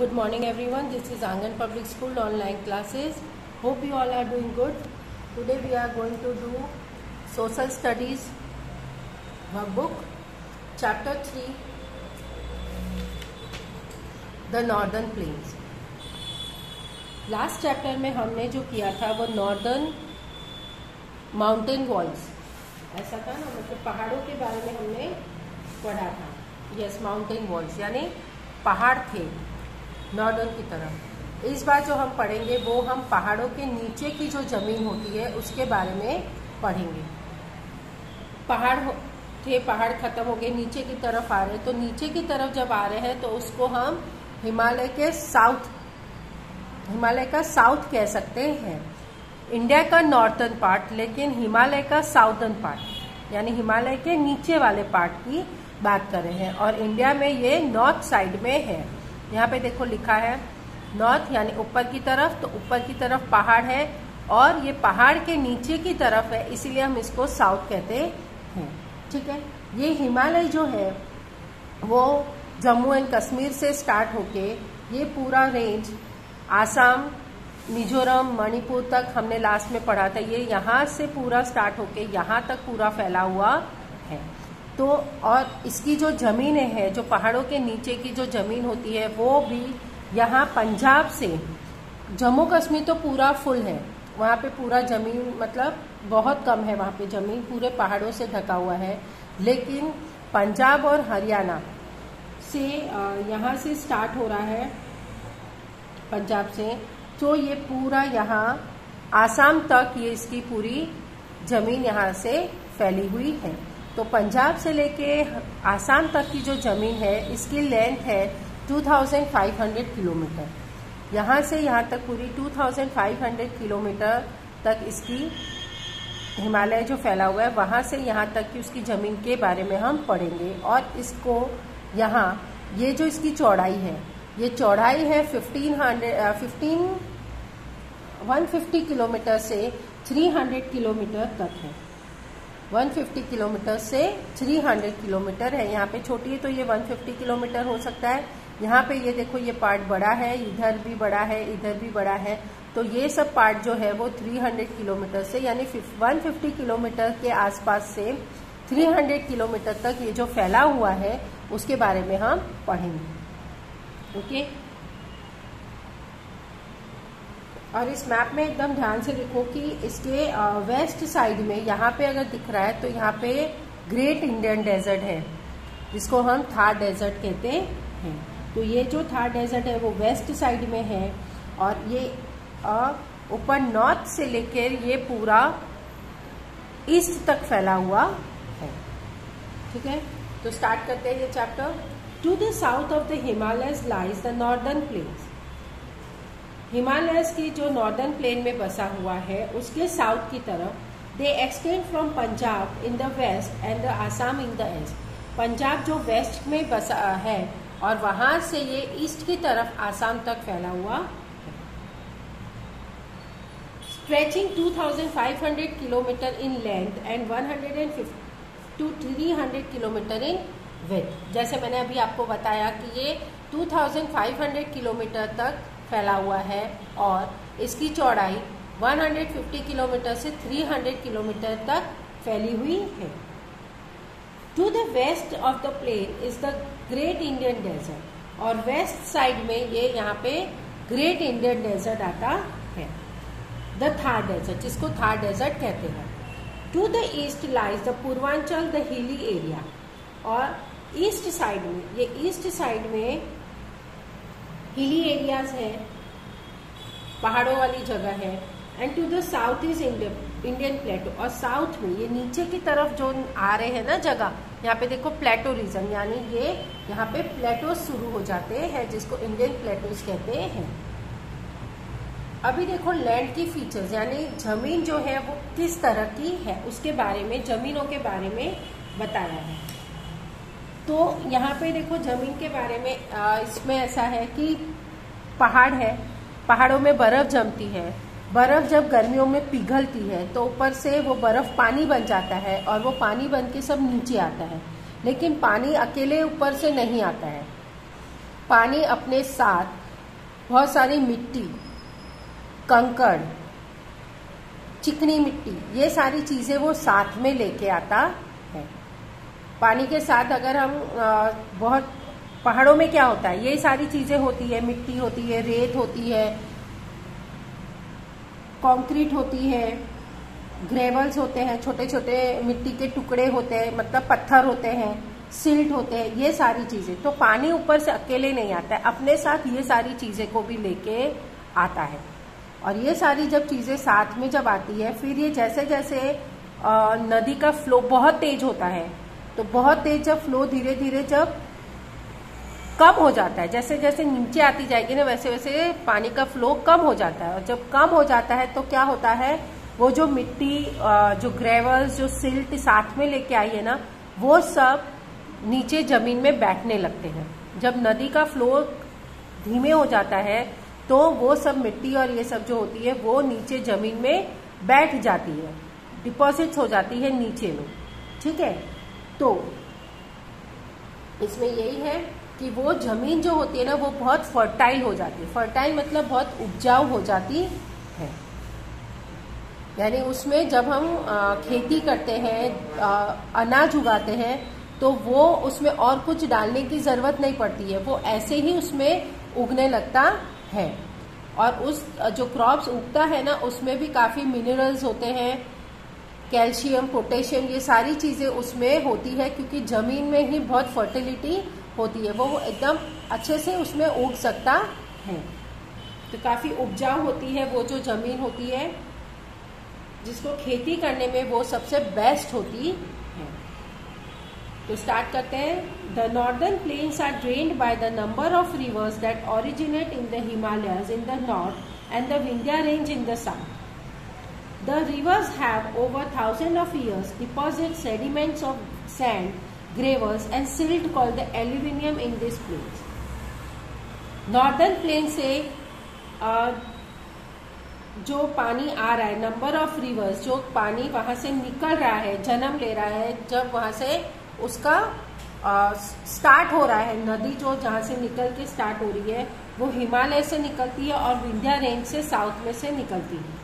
Good morning everyone. This is Angan Public School online classes. Hope you all are doing good. Today we are going to do Social Studies workbook chapter 3 The Northern Plains. Last chapter में हमने जो किया था वो northern mountain walls ऐसा था ना, मतलब पहाड़ों के बारे में हमने पढ़ा था. यस, माउंटेन वॉल्स यानी पहाड़ थे नॉर्दर्न की तरफ. इस बार जो हम पढ़ेंगे वो हम पहाड़ों के नीचे की जो जमीन होती है उसके बारे में पढ़ेंगे. पहाड़ थे, पहाड़ खत्म हो गए, नीचे की तरफ आ रहे, तो नीचे की तरफ जब आ रहे हैं तो उसको हम हिमालय का साउथ कह सकते हैं. इंडिया का नॉर्थर्न पार्ट, लेकिन हिमालय का साउदर्न पार्ट यानी हिमालय के नीचे वाले पार्ट की बात कर रहे हैं. और इंडिया में ये नॉर्थ साइड में है. यहाँ पे देखो लिखा है नॉर्थ यानी ऊपर की तरफ, तो ऊपर की तरफ पहाड़ है और ये पहाड़ के नीचे की तरफ है, इसीलिए हम इसको साउथ कहते हैं. ठीक है. ये हिमालय जो है वो जम्मू एंड कश्मीर से स्टार्ट होके ये पूरा रेंज आसाम, मिजोरम, मणिपुर तक हमने लास्ट में पढ़ा था. ये यहाँ से पूरा स्टार्ट होके यहाँ तक पूरा फैला हुआ है. तो और इसकी जो जमीनें हैं, जो पहाड़ों के नीचे की जो जमीन होती है वो भी यहाँ पंजाब से, जम्मू कश्मीर तो पूरा फुल है, वहाँ पे पूरा जमीन मतलब बहुत कम है, वहाँ पे जमीन पूरे पहाड़ों से ढका हुआ है. लेकिन पंजाब और हरियाणा से यहाँ से स्टार्ट हो रहा है, पंजाब से, तो ये पूरा यहाँ आसाम तक ये इसकी पूरी जमीन यहाँ से फैली हुई है. तो पंजाब से लेके आसाम तक की जो जमीन है इसकी लेंथ है 2500 किलोमीटर. यहाँ से यहाँ तक पूरी 2500 किलोमीटर तक इसकी हिमालय जो फैला हुआ है, वहाँ से यहाँ तक की उसकी जमीन के बारे में हम पढ़ेंगे. और इसको यहाँ ये जो इसकी चौड़ाई है, ये चौड़ाई है 150 किलोमीटर से 300 किलोमीटर तक है. 150 किलोमीटर से 300 किलोमीटर है. यहाँ पे छोटी है तो ये 150 किलोमीटर हो सकता है. यहाँ पे ये देखो ये पार्ट बड़ा है, इधर भी बड़ा है, इधर भी बड़ा है, तो ये सब पार्ट जो है वो 300 किलोमीटर से यानी 150 किलोमीटर के आसपास से 300 किलोमीटर तक ये जो फैला हुआ है उसके बारे में हम पढ़ेंगे. ओके. और इस मैप में एकदम ध्यान से देखो कि इसके वेस्ट साइड में यहाँ पे अगर दिख रहा है तो यहाँ पे ग्रेट इंडियन डेजर्ट है, जिसको हम थार डेजर्ट कहते हैं. तो ये जो थार डेजर्ट है वो वेस्ट साइड में है और ये ऊपर नॉर्थ से लेकर ये पूरा ईस्ट तक फैला हुआ है. ठीक है. तो स्टार्ट करते हैं ये chapter. To the south of the Himalayas lies the northern plains. Himalayas की जो नॉर्दर्न प्लेन में बसा हुआ है उसके साउथ की तरफ they extend from Punjab in the west and the Assam in the east. Punjab जो वेस्ट में बसा है और वहां से ये ईस्ट की तरफ आसाम तक फैला हुआ है. Stretching 2500 kilometre in length and 150 to 300 kilometre in width. जैसे मैंने अभी आपको बताया कि ये 2500 किलोमीटर तक फैला हुआ है और इसकी चौड़ाई 150 किलोमीटर से 300 किलोमीटर तक फैली हुई है. To the west of the plain is the great Indian desert. और वेस्ट साइड में ये यहाँ पे ग्रेट इंडियन डेजर्ट आता है, द थार डेजर्ट, जिसको थार डेजर्ट कहते हैं. To the east lies the Purvanchal the hilly area. और ईस्ट साइड में, ये ईस्ट साइड में हिली एरियाज है, पहाड़ों वाली जगह है. And to the south is Indian plateau. और साउथ में ये नीचे की तरफ जो आ रहे हैं ना जगह, यहाँ पे देखो प्लेटो रीजन, यानी ये यहाँ पे प्लेटो शुरू हो जाते हैं जिसको इंडियन प्लेटोज कहते हैं. अभी देखो लैंड की फीचर्स यानी जमीन जो है वो किस तरह की है उसके बारे में, जमीनों के बारे में बताया है. तो यहाँ पे देखो जमीन के बारे में इसमें ऐसा है कि पहाड़ है, पहाड़ों में बर्फ जमती है. बर्फ जब गर्मियों में पिघलती है तो ऊपर से वो बर्फ पानी बन जाता है और वो पानी बन के सब नीचे आता है. लेकिन पानी अकेले ऊपर से नहीं आता है, पानी अपने साथ बहुत सारी मिट्टी, कंकड़, चिकनी मिट्टी, ये सारी चीजें वो साथ में लेके आता है। पानी के साथ अगर हम बहुत पहाड़ों में क्या होता है, ये सारी चीजें होती है, मिट्टी होती है, रेत होती है, कंक्रीट होती है, ग्रेवल्स होते हैं, छोटे छोटे मिट्टी के टुकड़े होते हैं, मतलब पत्थर होते हैं, सिल्ट होते हैं, ये सारी चीजें। तो पानी ऊपर से अकेले नहीं आता है, अपने साथ ये सारी चीजें को भी लेके आता है। और ये सारी जब चीजें साथ में जब आती है, फिर ये जैसे जैसे नदी का फ्लो बहुत तेज होता है, तो बहुत तेज जब फ्लो धीरे धीरे जब कम हो जाता है, जैसे जैसे नीचे आती जाएगी ना, वैसे वैसे पानी का फ्लो कम हो जाता है। और जब कम हो जाता है तो क्या होता है, वो जो मिट्टी, जो ग्रेवल्स, जो सिल्ट साथ में लेके आई है ना, वो सब नीचे जमीन में बैठने लगते हैं। जब नदी का फ्लो धीमे हो जाता है तो वो सब मिट्टी और ये सब जो होती है वो नीचे जमीन में बैठ जाती है, डिपॉजिट्स हो जाती है नीचे में। ठीक है, तो इसमें यही है कि वो जमीन जो होती है ना, वो बहुत फर्टाइल हो जाती है। फर्टाइल मतलब बहुत उपजाऊ हो जाती है। यानी उसमें जब हम खेती करते हैं, अनाज उगाते हैं, तो वो उसमें और कुछ डालने की जरूरत नहीं पड़ती है, वो ऐसे ही उसमें उगने लगता है। और उस जो क्रॉप्स उगता है ना, उसमें भी काफी मिनरल्स होते हैं, कैल्शियम, पोटेशियम, ये सारी चीजें उसमें होती है, क्योंकि जमीन में ही बहुत फर्टिलिटी होती है, वो एकदम अच्छे से उसमें उग सकता है। तो काफी उपजाऊ होती है वो जो जमीन होती है, जिसको खेती करने में वो सबसे बेस्ट होती है। तो स्टार्ट करते हैं। The northern plains are drained by the number of rivers that originate in the Himalayas in the north and the Vindhya range in the south. The rivers have over thousand of years deposit sediments of sand, gravels and silt called the alluvium in this plains. Northern plain से जो पानी आ रहा है, number of reverse, जो पानी वहां से निकल रहा है, जन्म ले रहा है, जब वहां से उसका स्टार्ट हो रहा है, नदी जो जहां से निकल के स्टार्ट हो रही है, वो हिमालय से निकलती है और विंध्या रेंज से साउथ में से निकलती है।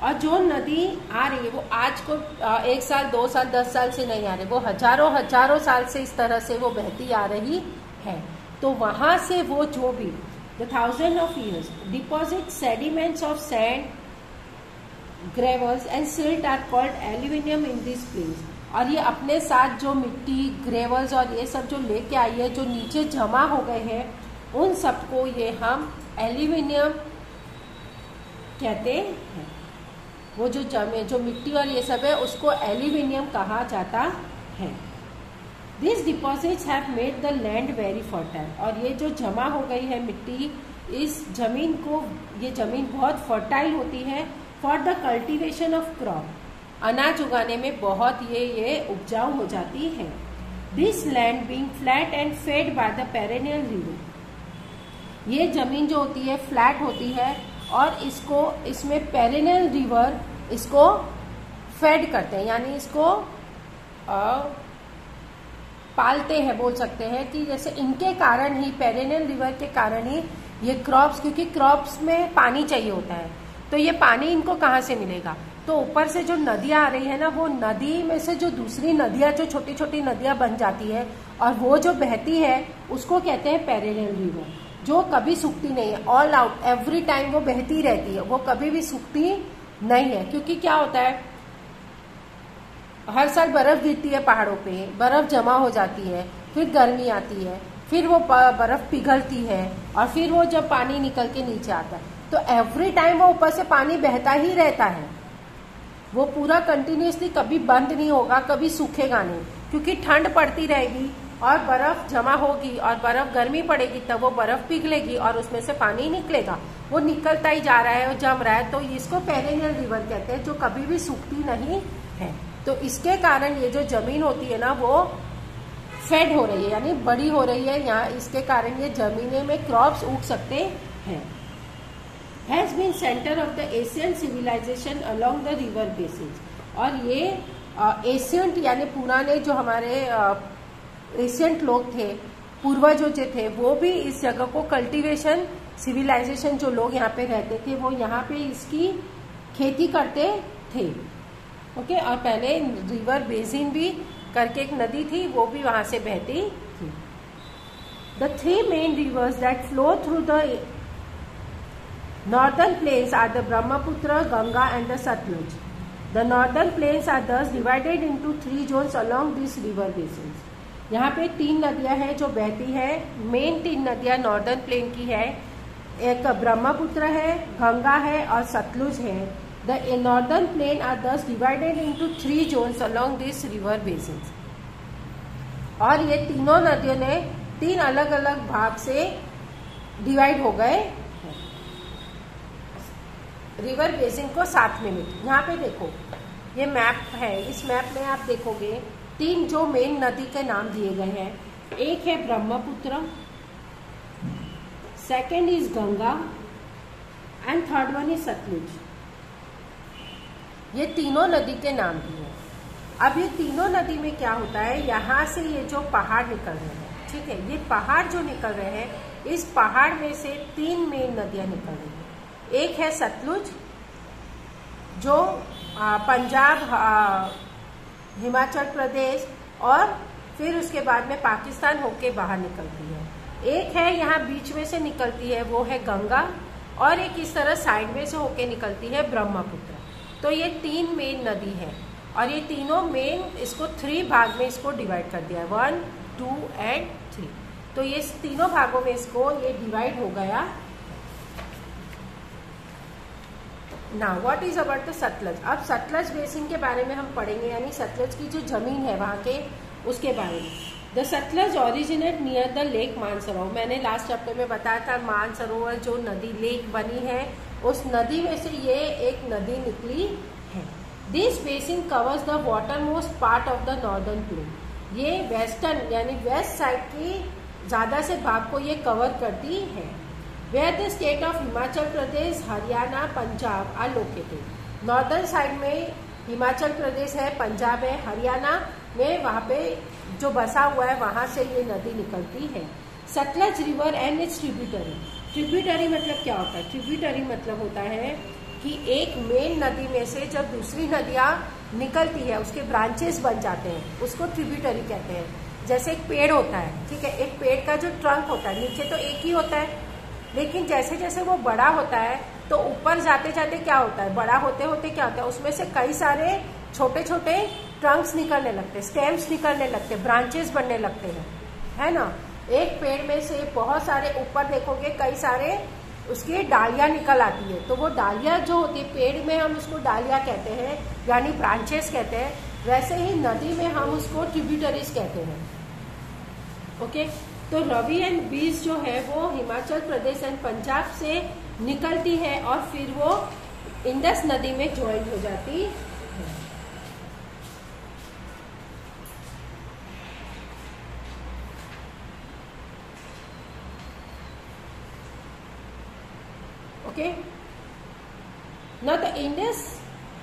और जो नदी आ रही है वो आज को 1 साल, 2 साल, 10 साल से नहीं आ रही, वो हजारों हजारों साल से इस तरह से वो बहती आ रही है। तो वहां से वो जो भी the thousand of years deposit sediments of sand, gravels and silt are called aluminium in this place. और ये अपने साथ जो मिट्टी, ग्रेवल्स और ये सब जो लेके आई है, जो नीचे जमा हो गए हैं, उन सबको ये हम एल्यूमिनियम कहते हैं। वो जो मिट्टी और ये सब है, उसको एल्यूमिनियम कहा जाता है। This deposits have made the land very fertile. और ये जो जमा हो गई है मिट्टी, इस जमीन को, ये जमीन बहुत फर्टाइल होती है for the cultivation of crop. अनाज उगाने में बहुत ये उपजाऊ हो जाती है। This land being flat and fed by the perennial river. ये जमीन जो होती है फ्लैट होती है और इसमें पेरेनियल रिवर इसको फेड करते हैं, यानी इसको पालते हैं, बोल सकते हैं कि जैसे इनके कारण ही, पेरेनियल रिवर के कारण ही ये क्रॉप्स, क्योंकि क्रॉप्स में पानी चाहिए होता है, तो ये पानी इनको कहाँ से मिलेगा? तो ऊपर से जो नदियां आ रही है ना, वो नदी में से जो दूसरी नदियां, जो छोटी छोटी नदियां बन जाती है और वो जो बहती है, उसको कहते हैं पेरेनियल रिवर, जो कभी सूखती नहीं है। ऑल आउट, एवरी टाइम वो बहती रहती है, वो कभी भी सूखती नहीं है। क्योंकि क्या होता है, हर साल बर्फ गिरती है पहाड़ों पे, बर्फ जमा हो जाती है, फिर गर्मी आती है, फिर वो बर्फ पिघलती है और फिर वो जब पानी निकल के नीचे आता है, तो एवरी टाइम वो ऊपर से पानी बहता ही रहता है। वो पूरा कंटिन्यूसली कभी बंद नहीं होगा, कभी सूखेगा नहीं, क्योंकि ठंड पड़ती रहेगी और बर्फ जमा होगी और बर्फ गर्मी पड़ेगी, तब वो बर्फ पिघलेगी और उसमें से पानी निकलेगा। वो निकलता ही जा रहा है और जम रहा है, तो इसको पेरेनियल रिवर कहते हैं, जो कभी भी सूखती नहीं है। तो इसके कारण ये जो जमीन होती है ना, वो फेड हो रही है, यानी बड़ी हो रही है। यहाँ इसके कारण ये जमीने में क्रॉप्स उग सकते हैं। Has been centre of the Asian civilisation along the river basis. और ये एशियंट यानी पुराने जो हमारे एशियंट लोग थे, पूर्वजों जो थे वो भी इस जगह को कल्टीवेशन, सिविलाइजेशन, जो लोग यहाँ पे रहते थे वो यहाँ पे इसकी खेती करते थे। ओके, और पहले रिवर बेसिन भी करके एक नदी थी, वो भी वहां से बहती थी। The 3 main rivers that flow through the northern plains are the Brahmaputra, Ganga and the Sutlej. The northern plains are thus divided into 3 zones along these river basins. यहाँ पे 3 नदियां हैं जो बहती है। मेन 3 नदियां नॉर्दर्न प्लेन की है, एक ब्रह्मपुत्र है, गंगा है और सतलुज है। The northern plain are thus divided into 3 zones along these river basins. और ये तीनों नदियों ने 3 अलग अलग भाग से डिवाइड हो गए रिवर बेसिन को साथ में मिलती। यहाँ पे देखो ये मैप है, इस मैप में आप देखोगे 3 जो मेन नदी के नाम दिए गए हैं। एक है Brahmaputra, second is Ganga and third one is Sutlej. ये तीनों नदी के नाम दिए हैं। अब ये तीनों नदी में क्या होता है, यहाँ से ये जो पहाड़ निकल रहे हैं, ठीक है, ये पहाड़ जो निकल रहे हैं, इस पहाड़ में से 3 मेन नदियां निकल रही हैं। एक है सतलुज जो पंजाब, हिमाचल प्रदेश और फिर उसके बाद में पाकिस्तान होके बाहर निकलती है। एक है यहाँ बीच में से निकलती है, वो है गंगा, और एक इस तरह साइड में से होके निकलती है ब्रह्मपुत्र। तो ये 3 मेन नदी है और ये तीनों मेन, इसको 3 भाग में इसको डिवाइड कर दिया है, 1, 2 एंड 3। तो ये तीनों भागों में इसको ये डिवाइड हो गया। Now what is about the Sutlej. अब सतलज बेसिन के बारे में हम पढ़ेंगे, यानी सतलज की जो जमीन है वहां के, उसके बारे में। The Sutlej originate near the lake Mansarovar. मैंने लास्ट चैप्टर में बताया था मानसरोवर जो नदी लेक बनी है, उस नदी में से ये एक नदी निकली है। This basin covers the water most part of the northern plain. ये वेस्टर्न यानी वेस्ट साइड की ज्यादा से भाग को ये कवर करती है। Where the state of Himachal Pradesh, Haryana, Punjab are located. Northern side में हिमाचल प्रदेश है, पंजाब है, हरियाणा में वहाँ पे जो बसा हुआ है वहां से ये नदी निकलती है। Sutlej river and it's tributary. Tributary मतलब क्या होता है? ट्रिब्यूटरी मतलब होता है कि एक मेन नदी में से जब दूसरी नदियां निकलती है उसके ब्रांचेस बन जाते हैं, उसको ट्रिब्यूटरी कहते हैं। जैसे एक पेड़ होता है, ठीक है, एक पेड़ का जो ट्रंक होता है नीचे तो एक ही होता है, लेकिन जैसे जैसे वो बड़ा होता है तो ऊपर जाते जाते क्या होता है, बड़ा होते होते क्या होता है, उसमें से कई सारे छोटे छोटे ट्रंक्स निकलने लगते हैं, स्टेम्स निकलने लगते हैं, ब्रांचेस बनने लगते हैं, है ना। एक पेड़ में से बहुत सारे, ऊपर देखोगे कई सारे उसकी डालियां निकल आती है, तो वो डालियां जो होती है पेड़ में हम उसको डालियां कहते हैं, यानी ब्रांचेस कहते हैं। वैसे ही नदी में हम उसको ट्रिब्यूटरीज कहते हैं। ओके, तो रवि एंड बीज जो है वो हिमाचल प्रदेश एंड पंजाब से निकलती है और फिर वो इंडस नदी में ज्वाइन हो जाती है। Okay, now the Indus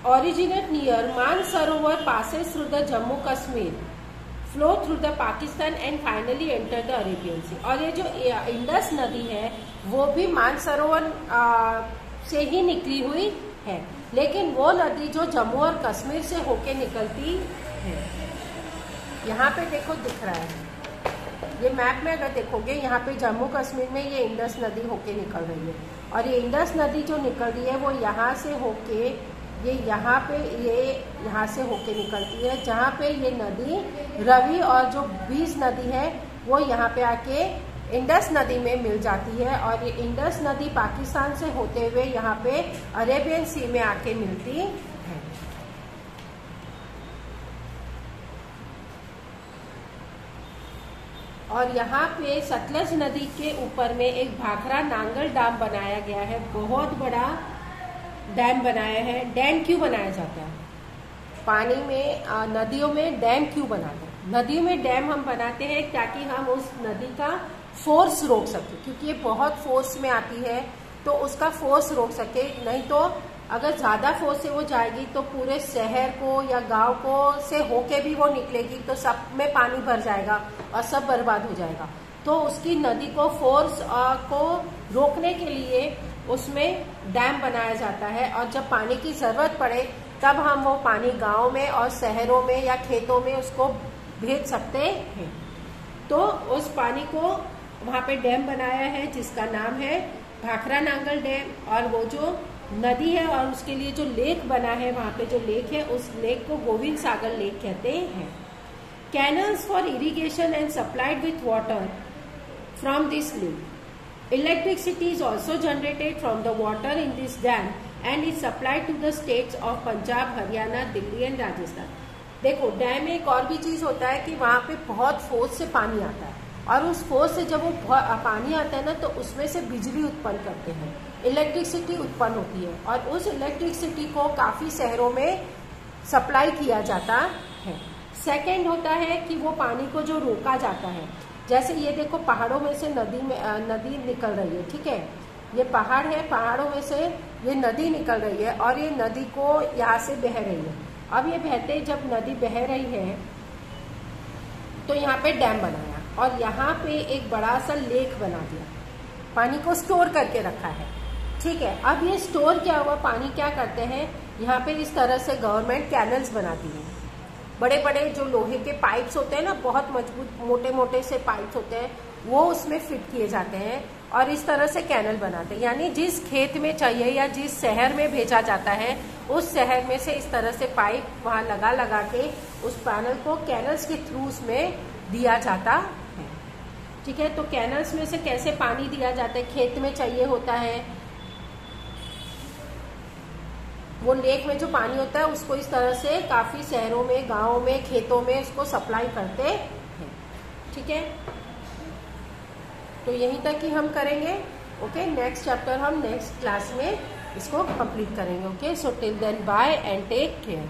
originate near Mansarovar, passes through the Jammu Kashmir, flow through the Pakistan and finally enter the Arabian Sea। और ये जो इंडस नदी है वो भी मानसरोवर से ही निकली हुई है, लेकिन वो नदी जो जम्मू और कश्मीर से होके निकलती है। यहाँ पे देखो दिख रहा है, ये मैप में अगर देखोगे यहाँ पे जम्मू कश्मीर में ये इंडस नदी होके निकल रही है, और ये इंडस नदी जो निकल रही है वो यहाँ से होके ये यहाँ पे यहाँ से होके निकलती है, जहाँ पे ये नदी रवि और जो बीज नदी है वो यहाँ पे आके इंडस नदी में मिल जाती है, और ये इंडस नदी पाकिस्तान से होते हुए यहाँ पे अरेबियन सी में आके मिलती है। और यहाँ पे सतलज नदी के ऊपर में एक भाखड़ा नांगल डैम बनाया गया है, बहुत बड़ा डैम बनाया है। डैम क्यों बनाया जाता है? पानी में नदियों में डैम क्यों बनाते हैं? नदियों में डैम हम बनाते हैं ताकि हम उस नदी का फोर्स रोक सके, क्योंकि ये बहुत फोर्स में आती है तो उसका फोर्स रोक सके। नहीं तो अगर ज्यादा फोर्स से वो जाएगी तो पूरे शहर को या गांव को से होके भी वो निकलेगी तो सब में पानी भर जाएगा और सब बर्बाद हो जाएगा। तो उसकी नदी को फोर्स को रोकने के लिए उसमें डैम बनाया जाता है, और जब पानी की जरूरत पड़े तब हम वो पानी गांव में और शहरों में या खेतों में उसको भेज सकते हैं। तो उस पानी को वहां पे डैम बनाया है जिसका नाम है भाखरा नांगल डैम, और वो जो नदी है और उसके लिए जो लेक बना है, वहां पे जो लेक है उस लेक को गोविंद सागर लेक कहते हैं। Canals for irrigation and supplied with water from this lake. Electricity is also generated from the water in this dam and is supplied to the states of Punjab, Haryana, Delhi and Rajasthan. देखो, dam में एक और भी चीज होता है कि वहां पे बहुत फोर्स से पानी आता है, और उस फोर्स से जब वो पानी आता है ना तो उसमें से बिजली उत्पन्न करते हैं, इलेक्ट्रिसिटी उत्पन्न होती है, और उस इलेक्ट्रिसिटी को काफी शहरों में सप्लाई किया जाता है। सेकेंड होता है कि वो पानी को जो रोका जाता है, जैसे ये देखो पहाड़ों में से नदी निकल रही है, ठीक है, ये पहाड़ है, पहाड़ों में से ये नदी निकल रही है और ये नदी को यहाँ से बह रही है। अब ये बहते जब नदी बह रही है तो यहाँ पे डैम बनाया और यहाँ पे एक बड़ा सा लेक बना दिया, पानी को स्टोर करके रखा है, ठीक है। अब ये स्टोर किया हुआ पानी क्या करते हैं, यहाँ पे इस तरह से गवर्नमेंट कैनल्स बनाती है, बड़े बड़े जो लोहे के पाइप्स होते हैं ना, बहुत मजबूत मोटे मोटे से पाइप्स होते हैं, वो उसमें फिट किए जाते हैं और इस तरह से कैनल बनाते हैं। यानी जिस खेत में चाहिए या जिस शहर में भेजा जाता है उस शहर में से इस तरह से पाइप वहां लगा के उस पैनल को कैनल्स के थ्रू उसमें दिया जाता है, ठीक है। तो कैनल्स में से कैसे पानी दिया जाता है, खेत में चाहिए होता है, वो लेक में जो पानी होता है उसको इस तरह से काफी शहरों में, गांवों में, खेतों में उसको सप्लाई करते हैं, ठीक है। तो यहीं तक ही हम करेंगे, ओके। नेक्स्ट चैप्टर हम नेक्स्ट क्लास में इसको कंप्लीट करेंगे, okay. So till then bye and take care.